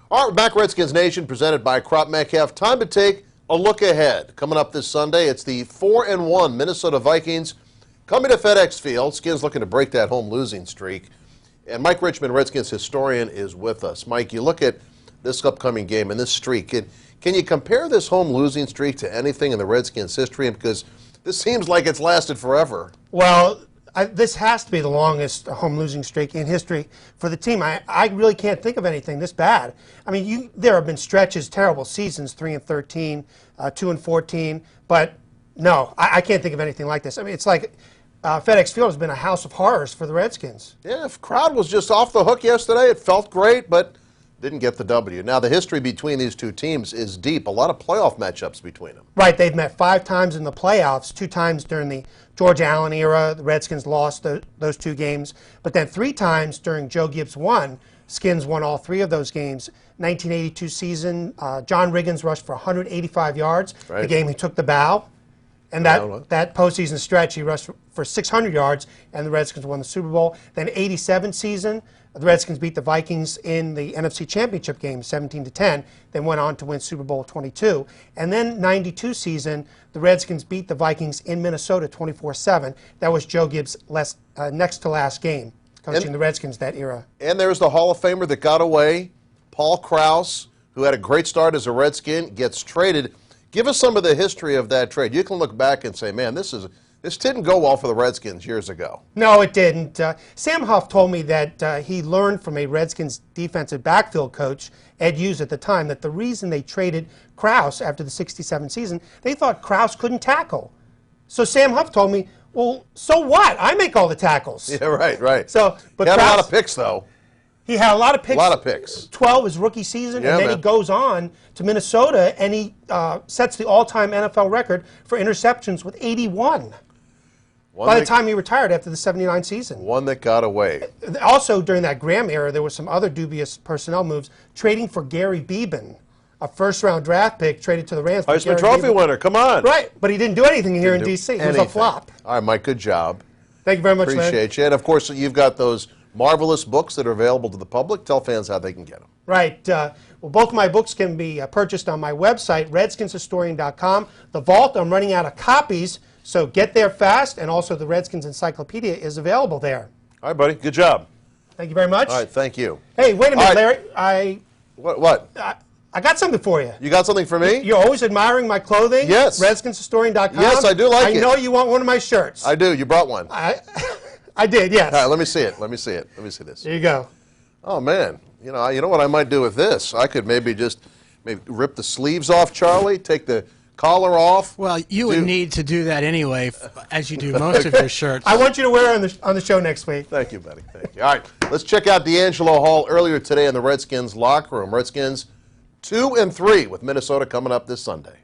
All right, back Redskins Nation, presented by Crop Metcalf. Time to take a look ahead. Coming up this Sunday, it's the 4-1 Minnesota Vikings coming to FedEx Field. Skins looking to break that home losing streak. And Mike Richman, Redskins historian, is with us. Mike, you look at this upcoming game and this streak. Can you compare this home losing streak to anything in the Redskins' history? Because this seems like it's lasted forever. Well, this has to be the longest home losing streak in history for the team. I really can't think of anything this bad. I mean, there have been stretches, terrible seasons, 3-13, 2-14, but no, I can't think of anything like this. I mean, it's like FedEx Field has been a house of horrors for the Redskins. Yeah, if crowd was just off the hook yesterday, it felt great, but didn't get the W. Now, the history between these two teams is deep. A lot of playoff matchups between them. Right. They've met 5 times in the playoffs, 2 times during the George Allen era. The Redskins lost those 2 games. But then 3 times during Joe Gibbs' one. Skins won all 3 of those games. 1982 season, John Riggins rushed for 185 yards, right. The game he took the bow. And that postseason stretch, he rushed for 600 yards, and the Redskins won the Super Bowl. Then 87 season, the Redskins beat the Vikings in the NFC Championship game, 17-10. Then went on to win Super Bowl 22. And then 92 season, the Redskins beat the Vikings in Minnesota 24-7. That was Joe Gibbs' next to last game, coaching the Redskins that era. And there's the Hall of Famer that got away, Paul Krause, who had a great start as a Redskin, gets traded. Give us some of the history of that trade. You can look back and say, man, this didn't go well for the Redskins years ago. No, it didn't. Sam Huff told me that he learned from a Redskins defensive backfield coach, Ed Hughes at the time, that the reason they traded Krause after the 67 season, they thought Krause couldn't tackle. So Sam Huff told me, well, so what? I make all the tackles. Yeah, right. But he had a lot of picks, though. He had a lot of picks. A lot of picks. 12 his rookie season, Yeah, and then man. he goes on to Minnesota, and he sets the all-time NFL record for interceptions with 81 by the time he retired after the 79 season. One that got away. Also, during that Graham era, there were some other dubious personnel moves, trading for Gary Beeben, a first-round draft pick traded to the Rams. Heisman Trophy winner, come on. Right, but he didn't do anything here in D.C. He was a flop. All right, Mike, good job. Thank you very much, Larry. Appreciate you. And, of course, you've got those marvelous books that are available to the public. Tell fans how they can get them. Right. Well, both of my books can be purchased on my website, redskinshistorian.com. The Vault, I'm running out of copies, so get there fast. And also the Redskins Encyclopedia is available there. All right, buddy. Good job. Thank you very much. All right, thank you. Hey, wait a minute, right. Larry. What? I got something for you. You got something for me? You're always admiring my clothing? Yes. Redskinshistorian.com. Yes, I do like it. I know you want one of my shirts. I do. You brought one. I did, yes. All right, let me see it. Let me see this. There you go. Oh, man. You know what I might do with this? I could maybe rip the sleeves off, Charlie, take the collar off. Well, you would need to do that anyway, as you do most of your shirts. I want you to wear it on the show next week. Thank you, buddy. Thank you. All right, let's check out D'Angelo Hall earlier today in the Redskins locker room. Redskins 2-3 with Minnesota coming up this Sunday.